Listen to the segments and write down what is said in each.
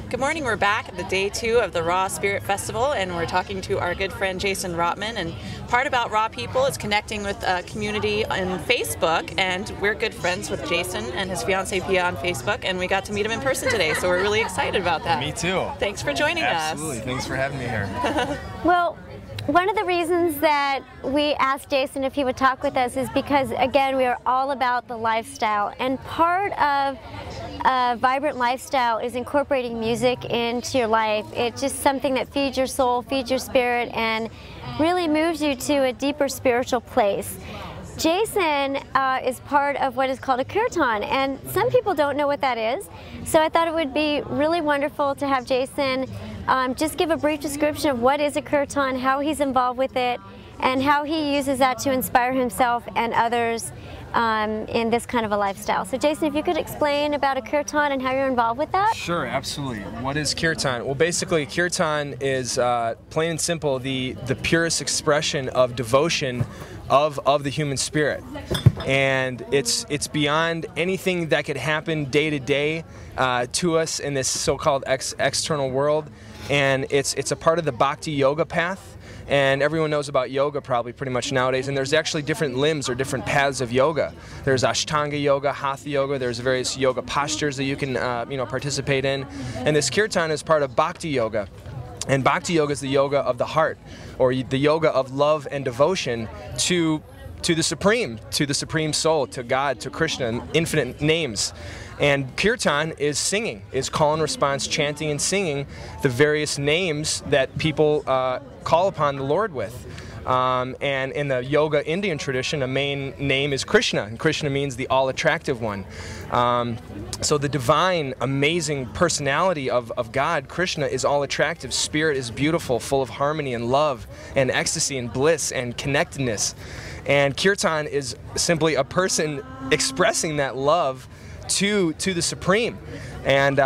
Good morning. We're back at the day 2 of the Raw Spirit Festival, and we're talking to our good friend Jason Rotman. And part about Raw People is connecting with a community on Facebook, and we're good friends with Jason and his fiancée Pia on Facebook, and we got to meet him in person today, so we're really excited about that. Me too. Thanks for joining us. Absolutely. Thanks for having me here. Well, one of the reasons that we asked Jason if he would talk with us is because, again, we are all about the lifestyle, and part of a vibrant lifestyle is incorporating music into your life. It's just something that feeds your soul, feeds your spirit, and really moves you to a deeper spiritual place. Jason is part of what is called a kirtan, and some people don't know what that is, so I thought it would be really wonderful to have Jason just give a brief description of what is a kirtan, how he's involved with it, and how he uses that to inspire himself and others in this kind of a lifestyle. So Jason, if you could explain about a kirtan and how you're involved with that? Sure, absolutely. What is kirtan? Well, basically, kirtan is plain and simple the purest expression of devotion of the human spirit, and it's beyond anything that could happen day to day to us in this so-called external world, and it's a part of the bhakti yoga path. And everyone knows about yoga probably pretty much nowadays, and there's actually different limbs or different paths of yoga. There's Ashtanga yoga, Hatha yoga, there's various yoga postures that you can participate in, and this kirtan is part of bhakti yoga. And bhakti yoga is the yoga of the heart, or the yoga of love and devotion to the supreme soul, to God, to Krishna, infinite names. And kirtan is singing, is call and response, chanting and singing the various names that people call upon the Lord with. And in the yoga Indian tradition, a main name is Krishna, and Krishna means the all-attractive one. So the divine, amazing personality of God, Krishna, is all-attractive. Spirit is beautiful, full of harmony and love and ecstasy and bliss and connectedness. And kirtan is simply a person expressing that love to the Supreme, and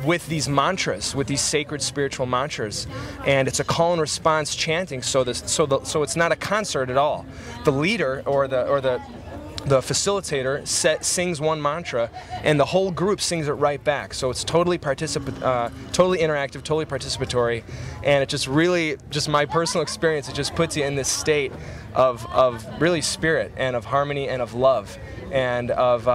with these mantras, with these sacred spiritual mantras, and it's a call and response chanting. So it's not a concert at all. The leader or the facilitator sings one mantra, and the whole group sings it right back. So it's totally totally interactive, totally participatory, and it just really, just my personal experience, it just puts you in this state of really spirit and of harmony and of love and of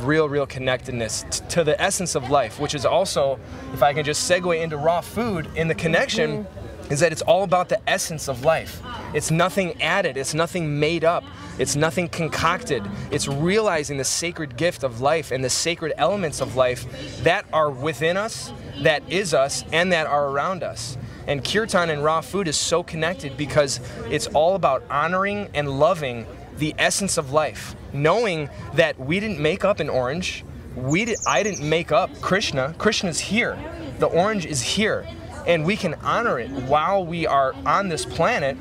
real connectedness to the essence of life, which is also, if I can just segue into raw food, in the connection is that it's all about the essence of life. It's nothing added, it's nothing made up, it's nothing concocted. It's realizing the sacred gift of life and the sacred elements of life that are within us, that is us, and that are around us. And kirtan and raw food is so connected because it's all about honoring and loving the essence of life, knowing that we didn't make up an orange, I didn't make up Krishna. Krishna's here, the orange is here, and we can honor it while we are on this planet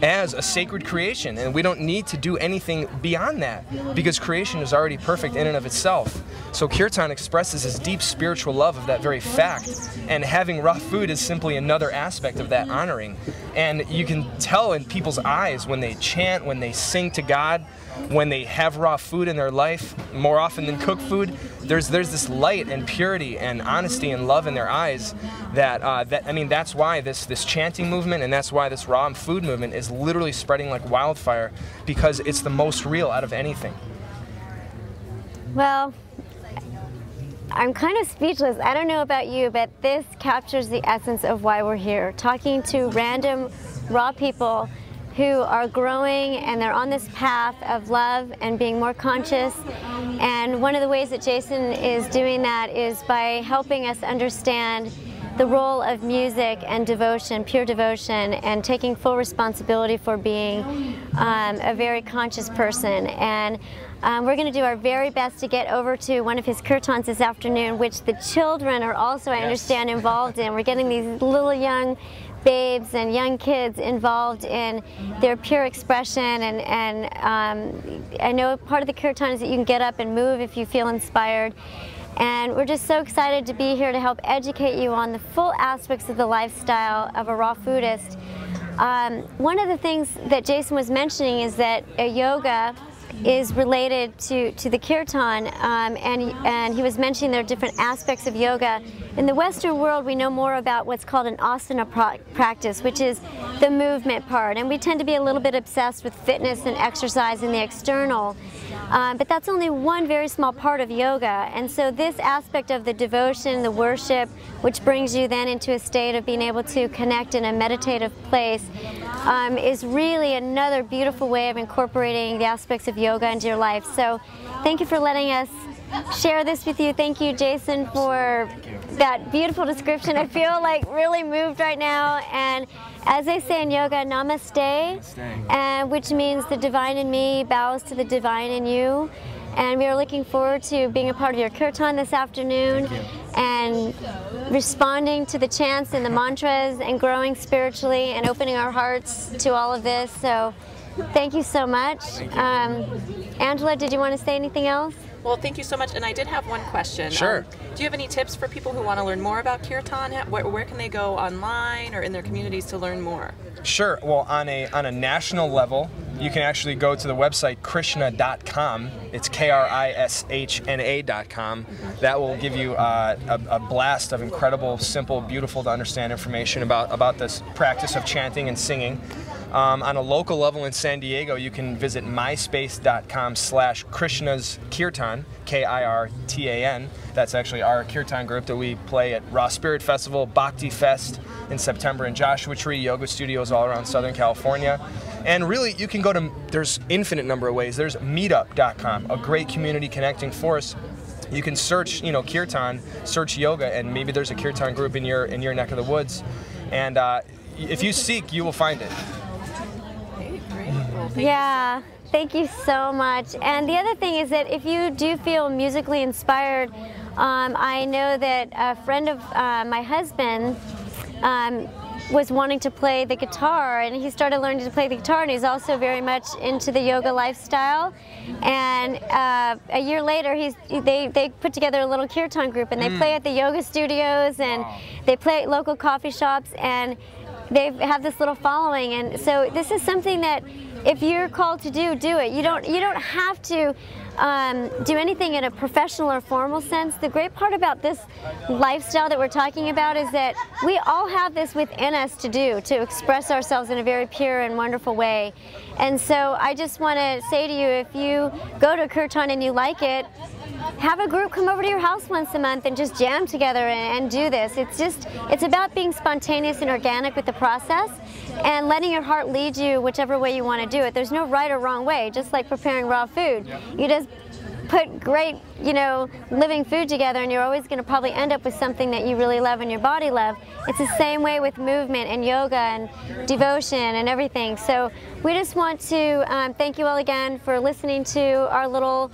as a sacred creation, and we don't need to do anything beyond that because creation is already perfect in and of itself. So kirtan expresses this deep spiritual love of that very fact, and having raw food is simply another aspect of that honoring. And you can tell in people's eyes when they chant, when they sing to God, when they have raw food in their life, more often than cooked food, there's this light and purity and honesty and love in their eyes that's why this chanting movement, and that's why this raw food movement is literally spreading like wildfire, because it's the most real out of anything. Well, I'm kind of speechless. I don't know about you, but this captures the essence of why we're here, talking to random raw people who are growing, and they're on this path of love and being more conscious. And one of the ways that Jason is doing that is by helping us understand the role of music and devotion, pure devotion, and taking full responsibility for being a very conscious person. And we're going to do our very best to get over to one of his kirtans this afternoon, which the children are also, I understand, involved in. We're getting these little young babes and young kids involved in their pure expression, and I know part of the kirtan is that you can get up and move if you feel inspired. And we're just so excited to be here to help educate you on the full aspects of the lifestyle of a raw foodist. One of the things that Jason was mentioning is that yoga is related to the kirtan, and he was mentioning there are different aspects of yoga. In the Western world, we know more about what's called an asana practice, which is the movement part, and we tend to be a little bit obsessed with fitness and exercise and the external, but that's only one very small part of yoga. And so this aspect of the devotion, the worship, which brings you then into a state of being able to connect in a meditative place, is really another beautiful way of incorporating the aspects of yoga into your life. So thank you for letting us share this with you. Thank you, Jason, for that beautiful description. I feel like really moved right now. And as they say in yoga, namaste, and which means the divine in me bows to the divine in you. And we are looking forward to being a part of your kirtan this afternoon and responding to the chants and the mantras and growing spiritually and opening our hearts to all of this. So thank you so much. Angela, did you want to say anything else? Well, thank you so much. And I did have one question. Sure. Do you have any tips for people who want to learn more about kirtan? Where can they go online or in their communities to learn more? Sure. Well, on a national level, you can actually go to the website krishna.com. It's KRISHNA.com. That will give you a blast of incredible, simple, beautiful to understand information about this practice of chanting and singing. On a local level in San Diego, you can visit myspace.com/Krishna's Kirtan, KIRTAN. That's actually our kirtan group that we play at Raw Spirit Festival, Bhakti Fest in September, and Joshua Tree yoga studios all around Southern California. And really, you can go to, there's infinite number of ways. There's meetup.com, a great community connecting force. You can search, kirtan, search yoga, and maybe there's a kirtan group in your neck of the woods. And if you seek, you will find it. Yeah, thank you so much. And the other thing is that if you do feel musically inspired, I know that a friend of my husband was wanting to play the guitar, and he started learning to play the guitar, and he's also very much into the yoga lifestyle. And a year later, they put together a little kirtan group, and they play at the yoga studios, and they play at local coffee shops, and they have this little following. And so this is something that if you're called to do it. You don't have to do anything in a professional or formal sense. The great part about this lifestyle that we're talking about is that we all have this within us to express ourselves in a very pure and wonderful way. And so I just want to say to you, if you go to a kirtan and you like it, have a group come over to your house once a month and just jam together and do this. It's about being spontaneous and organic with the process and letting your heart lead you whichever way you want to do it. There's no right or wrong way, just like preparing raw food. You just put great, living food together, and you're always going to probably end up with something that you really love and your body love. It's the same way with movement and yoga and devotion and everything. So we just want to thank you all again for listening to our little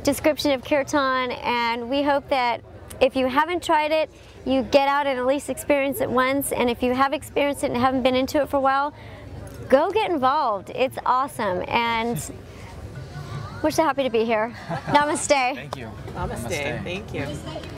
description of kirtan, and we hope that if you haven't tried it, you get out and at least experience it once, and if you have experienced it and haven't been into it for a while, go get involved. It's awesome, and we're so happy to be here. Namaste. Thank you. Namaste. Thank you.